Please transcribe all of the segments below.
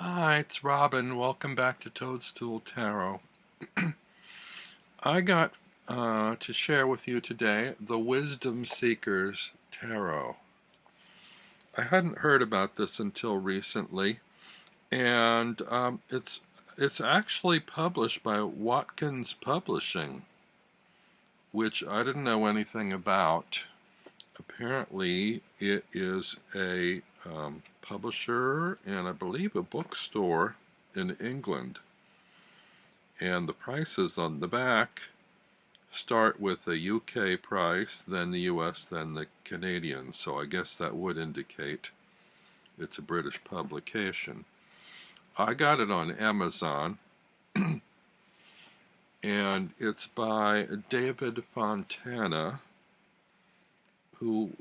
Hi, it's Robin. Welcome back to Toadstool Tarot. I got to share with you today the Wisdom Seekers Tarot. I hadn't heard about this until recently, and it's actually published by Watkins Publishing, which I didn't know anything about. Apparently, it is a publisher and I believe a bookstore in England. And the prices on the back start with the UK price, then the US, then the Canadian. So I guess that would indicate it's a British publication. I got it on Amazon, and it's by David Fontana, who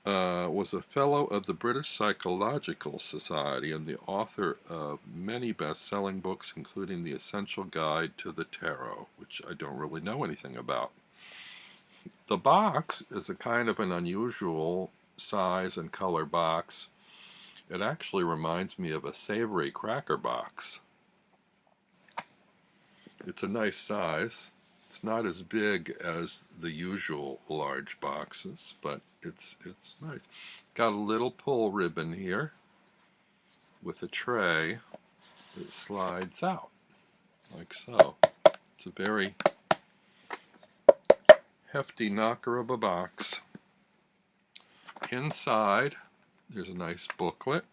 was a fellow of the British Psychological Society and the author of many best-selling books, including The Essential Guide to the Tarot, which I don't really know anything about. The box is a kind of an unusual size and color box. It actually reminds me of a savory cracker box. It's a nice size. It's not as big as the usual large boxes, but it's nice. Got a little pull ribbon here with a tray that slides out like so. It's a very hefty knocker of a box. Inside there's a nice booklet,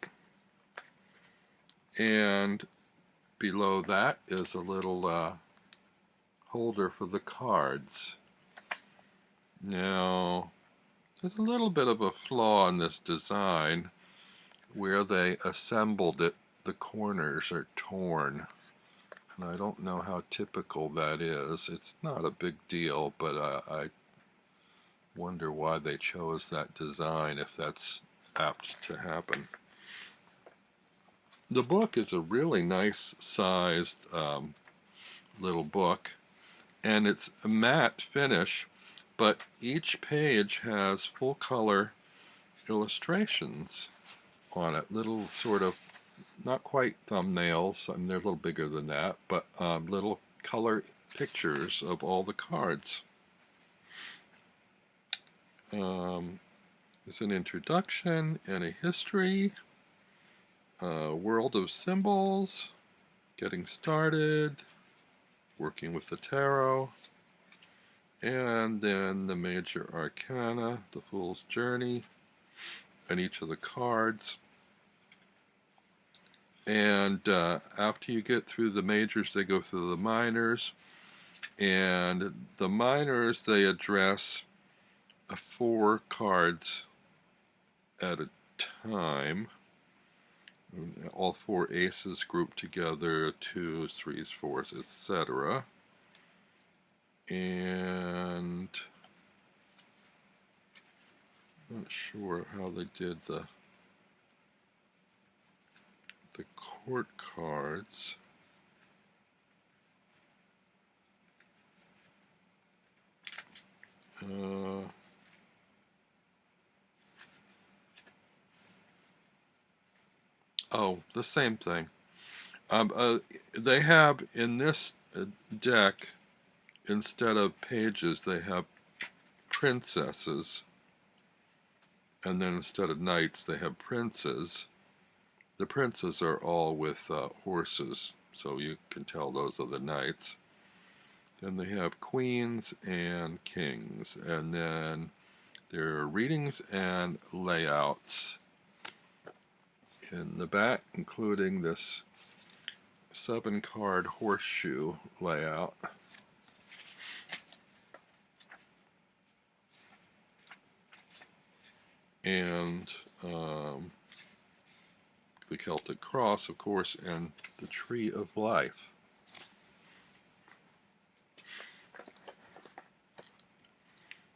and below that is a little holder for the cards. Now, there's a little bit of a flaw in this design. Where they assembled it, the corners are torn. And I don't know how typical that is. It's not a big deal, but I wonder why they chose that design, if that's apt to happen. The book is a really nice sized little book, and it's a matte finish, but each page has full color illustrations on it, little sort of, not quite thumbnails, I mean they're a little bigger than that, but little color pictures of all the cards. There's an introduction and a history, world of symbols, getting started, working with the tarot, and then the major arcana, the Fool's Journey, and each of the cards. And after you get through the majors, they go through the minors, and the minors, they address 4 cards at a time. All 4 aces grouped together, 2s, 3s, 4s, etc. And I'm not sure how they did the court cards. Oh, the same thing. They have in this deck, instead of pages, they have princesses, and then instead of knights, they have princes. The princes are all with horses, so you can tell those are the knights. Then they have queens and kings, and then there are readings and layouts in the back, including this 7-card horseshoe layout. And the Celtic cross, of course, and the Tree of Life.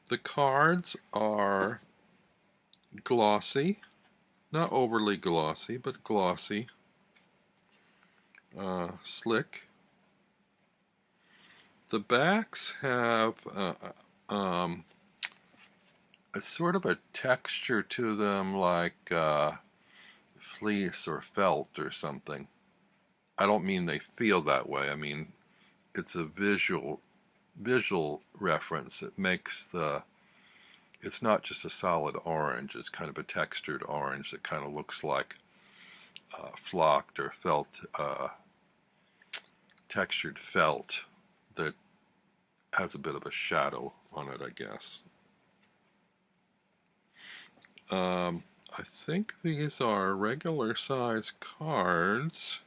The cards are glossy, not overly glossy, but glossy, slick. The backs have a sort of a texture to them, like fleece or felt or something. I don't mean they feel that way. I mean, it's a visual reference. It makes it's not just a solid orange. It's kind of a textured orange that kind of looks like flocked or felt, textured felt that has a bit of a shadow on it, I guess. I think these are regular size cards.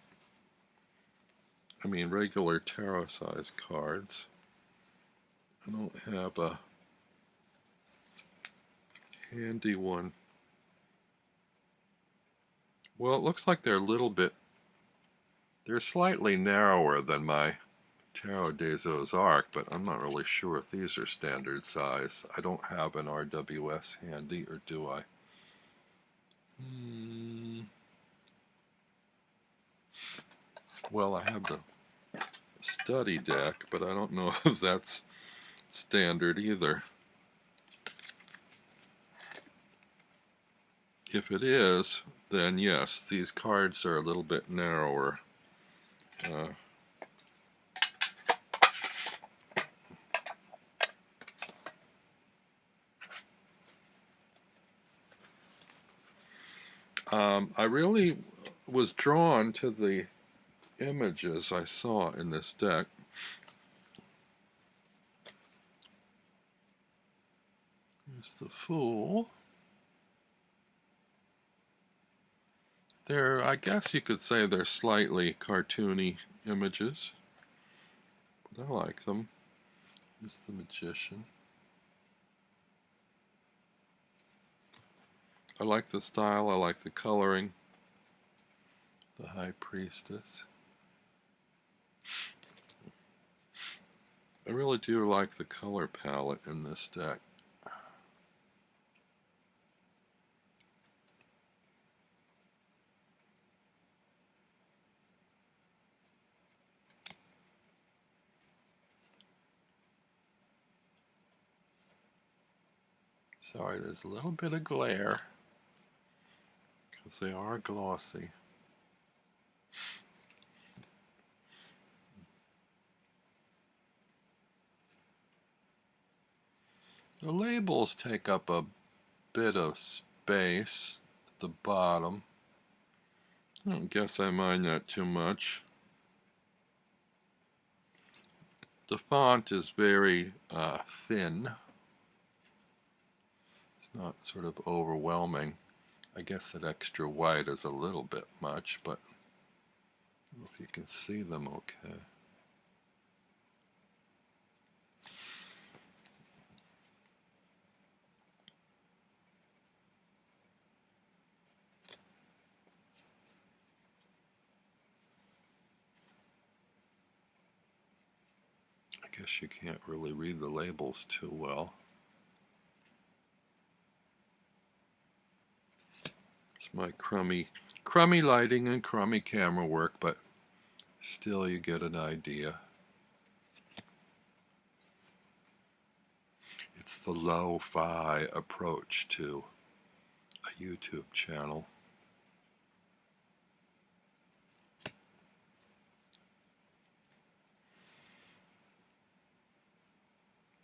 I mean, regular tarot size cards. I don't have a handy one. Well, it looks like they're a little bit, they're slightly narrower than my Tarot des Ozarks, but I'm not really sure if these are standard size. I don't have an RWS handy, or do I? Well, I have the study deck, but I don't know if that's standard either. If it is, then yes, these cards are a little bit narrower. I really was drawn to the images I saw in this deck. Here's the Fool. I guess you could say they're slightly cartoony images, but I like them. Here's the Magician. I like the style, I like the coloring. The High Priestess. I really do like the color palette in this deck. Sorry, there's a little bit of glare because they are glossy. The labels take up a bit of space at the bottom. I don't guess I mind that too much. The font is very thin. It's not sort of overwhelming. I guess that extra white is a little bit much, but I don't know if you can see them okay. I guess you can't really read the labels too well. It's my crummy lighting and crummy camera work, but still you get an idea. It's the lo-fi approach to a YouTube channel.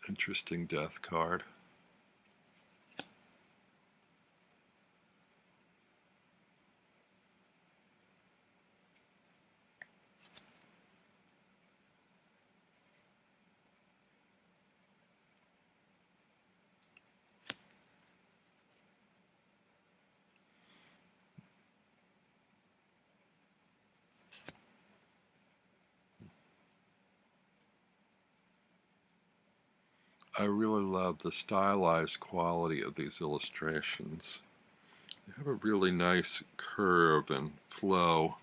Interesting death card. I really love the stylized quality of these illustrations. They have a really nice curve and flow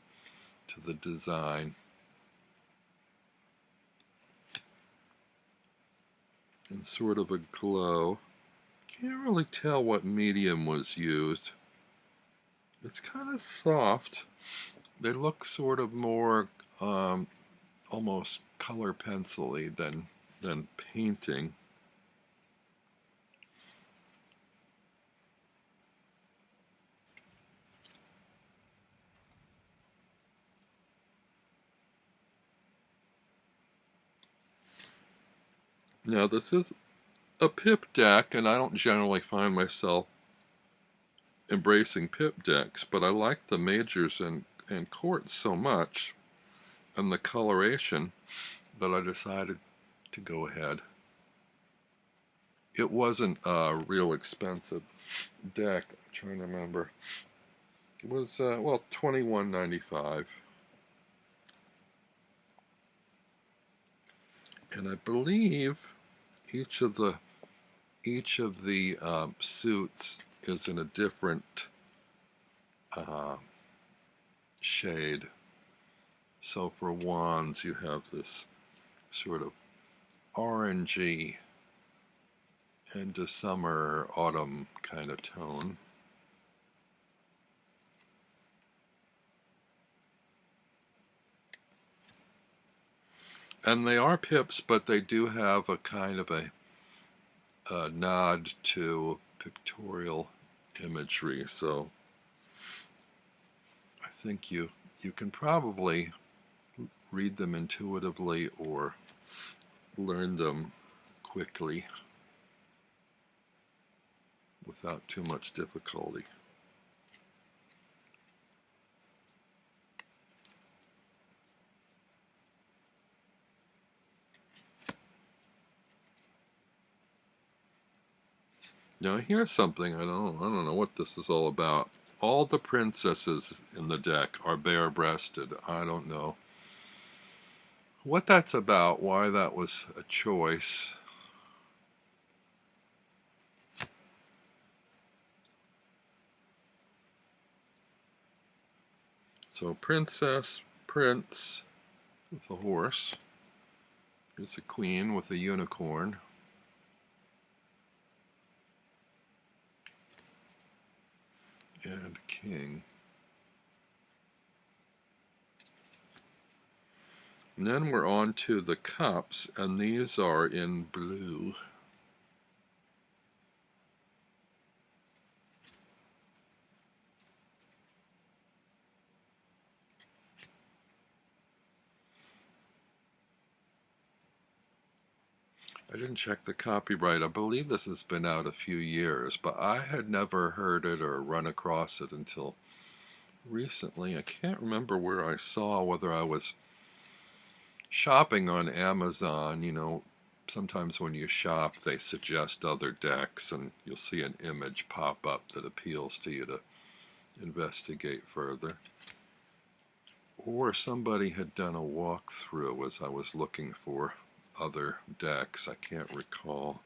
to the design. And sort of a glow. Can't really tell what medium was used. It's kind of soft. They look sort of more almost color pencil-y than painting. Now this is a pip deck, and I don't generally find myself embracing pip decks, but I like the majors and courts so much, and the coloration, that I decided to go ahead. It wasn't a real expensive deck. I'm trying to remember. It was well, $21.95, and I believe each of the suits is in a different shade. So for wands, you have this sort of orangey into summer, autumn kind of tone. And they are pips, but they do have a kind of a nod to pictorial imagery. So I think you can probably read them intuitively or learn them quickly without too much difficulty. Now here's something I don't know what this is all about. All the princesses in the deck are bare-breasted. I don't know what that's about, why that was a choice. So princess, prince with a horse. Here's a queen with a unicorn. And king. And then we're on to the cups, and these are in blue. I didn't check the copyright. I believe this has been out a few years, but I had never heard it or run across it until recently. I can't remember where I saw, whether I was shopping on Amazon. You know, sometimes when you shop, they suggest other decks, and you'll see an image pop up that appeals to you to investigate further. Or somebody had done a walkthrough as I was looking for other decks. I can't recall.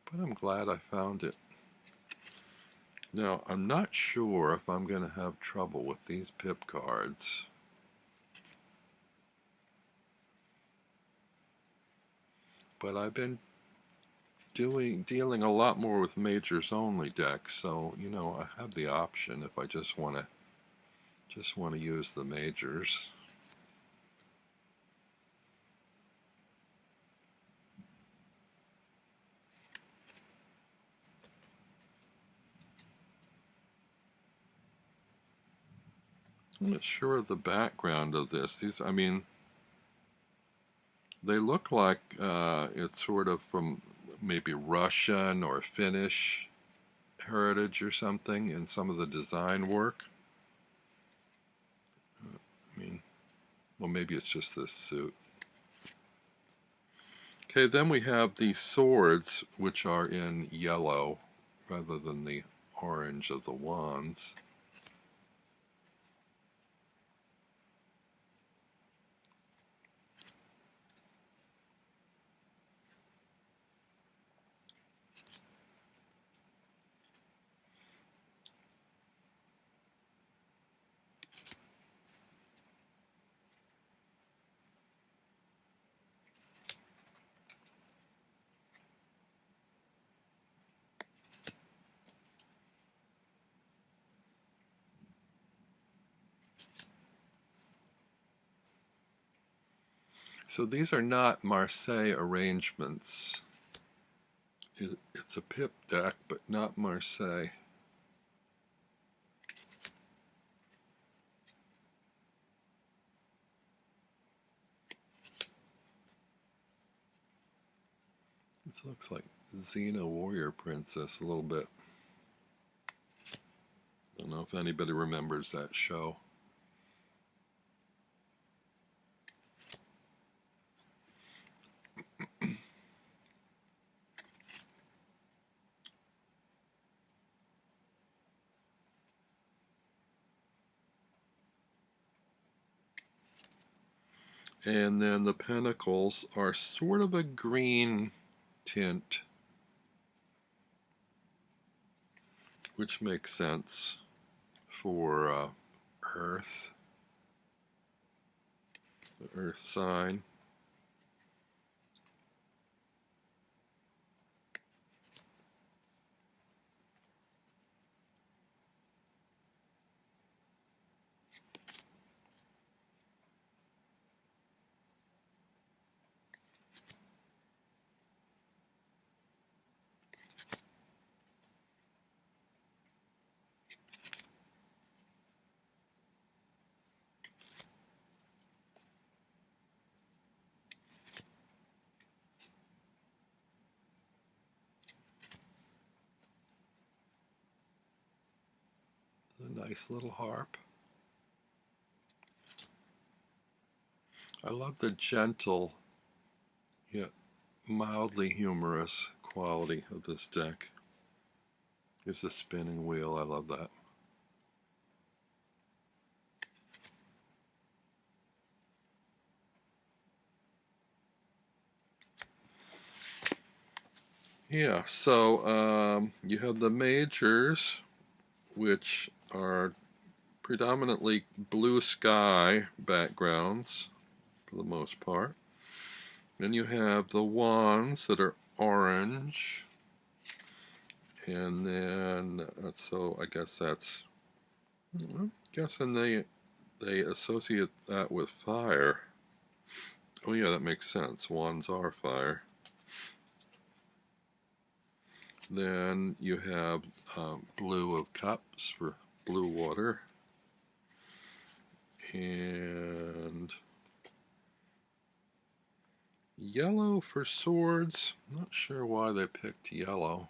But I'm glad I found it. Now, I'm not sure if I'm going to have trouble with these pip cards. But I've been dealing a lot more with majors only decks, so you know, I have the option if I just want to use the majors. I'm not sure of the background of this. I mean, they look like it's sort of from maybe Russian or Finnish heritage or something in some of the design work. I mean, well, maybe it's just this suit. Okay, then we have the swords, which are in yellow rather than the orange of the wands. So these are not Marseille arrangements. It's a pip deck, but not Marseille. This looks like Xena Warrior Princess a little bit. I don't know if anybody remembers that show. And then the Pentacles are sort of a green tint, which makes sense for Earth, the Earth sign. A nice little harp. I love the gentle yet mildly humorous quality of this deck. Here's a spinning wheel. I love that. Yeah, so you have the majors, which are predominantly blue sky backgrounds for the most part. Then you have the wands that are orange. And then, so I guess that's, I'm guessing they associate that with fire. Oh yeah, that makes sense. Wands are fire. Then you have blue of cups for blue water. And yellow for swords. Not sure why they picked yellow.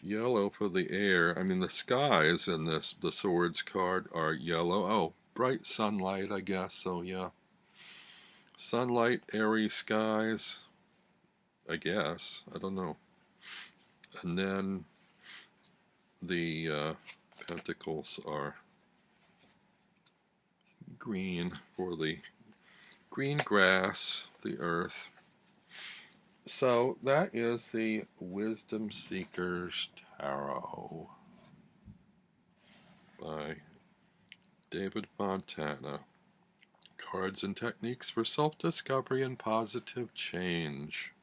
Yellow for the air. I mean, the skies in this, the swords card are yellow. Oh, bright sunlight, I guess. So yeah, sunlight, airy skies, I guess. I don't know. And then the pentacles are green for the green grass, the earth. So that is the Wisdom Seekers Tarot by David Fontana. Cards and techniques for self-discovery and positive change.